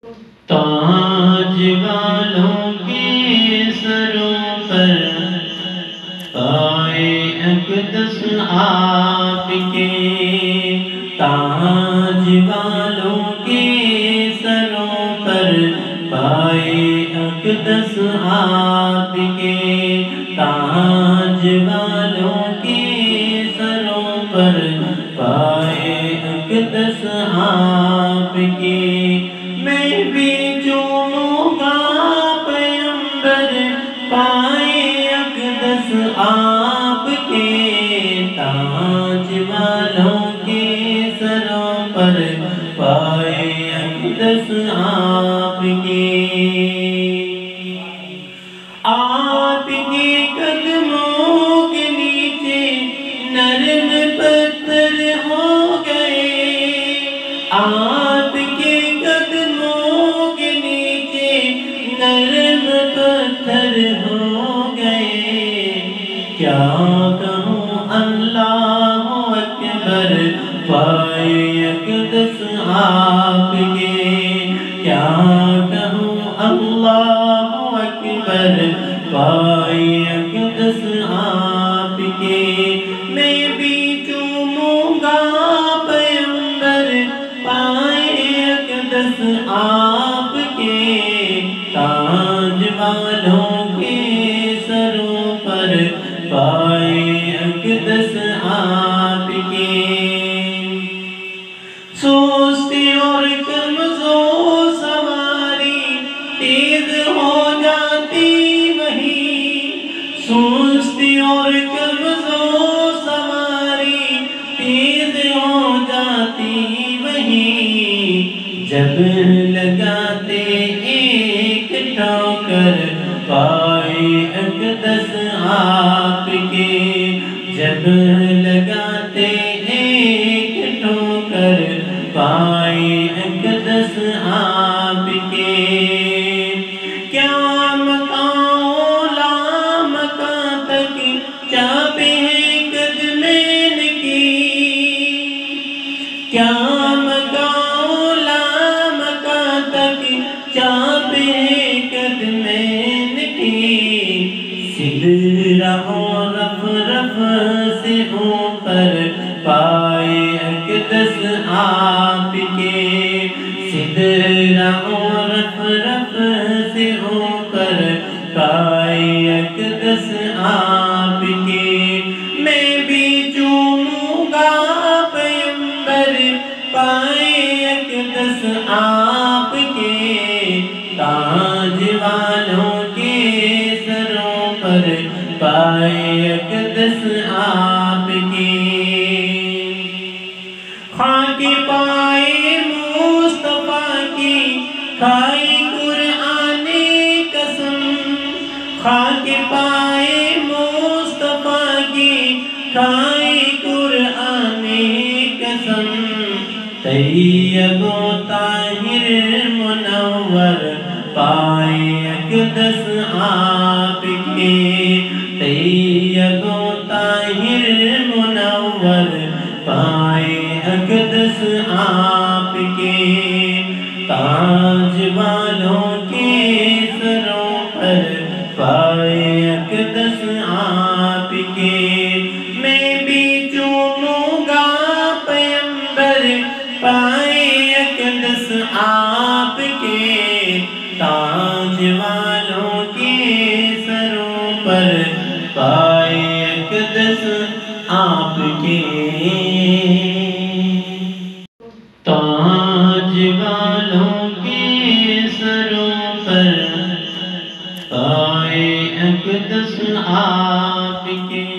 تاج والوں کے سروں پر پائے اقدس آپ کے، تاج والوں کے سروں پر پائے اقدس آپ کے، تاج والوں کے سروں پر پائے اقدس آپ کے۔ میں بھی چوموں گا پیمبر پائے اقدس آپ کے، تاج والوں کے سروں پر پائے اقدس آپ کے۔ آپ کے قدموں کے نیچے نرم پتھر ہو گئے، آپ کے قدموں کے نیچے نرم پتھر ہو گئے۔ کیا کہوں اللہ اکبر پائے اقدس آپ کے، کیا کہوں اللہ اکبر پائے اقدس آپ کے۔ میں بھی چوموں گا پیمبر پائے اقدس آپ کے، تاج والوں کے سروں پر پائے اقدس آپ کے۔ سستی اور کمزور سواری تیز ہو جاتی وہیں، سستی اور کمزور سواری تیز ہو جاتی وہیں، جب لگاتے ایک ٹھوکر پائے اقدس آپ کے، جب لگاتے ایک ٹھوکر پائے اقدس آپ کے۔ کیا مکان لا مکان تک چاپے ہیں قدمین کی، کیا مکان لا مکان تک چاپے ہیں قدمین کی، سدرہ و رف رف سے اوپر پائے اقدس آپ کے، سدرہ و رف رف سے اوپر پائے اقدس آپ کے۔ میں بھی چوموں گا پیمبر پائے اقدس آپ کے، تاج والوں کے سروں پر پائے اقدس آپ کے۔ خاک پائے مصطفیٰ کی کھائی قرآن قسم، خاک پائے مصطفیٰ کی کھائی قرآن قسم، طیب و طاہر منور پائے اقدس آپ کے، طیب و طاہر منور پائے اقدس آپ کے، تاج والوں کے سروں پر پائے اقدس آپ کے۔ میں بھی چوموں گا پیمبر پائے اقدس آپ کے، تاج والوں کے سروں پر پائے اقدس آپ کے۔ تاج والوں کے سروں پر پائے اقدس آپ کے۔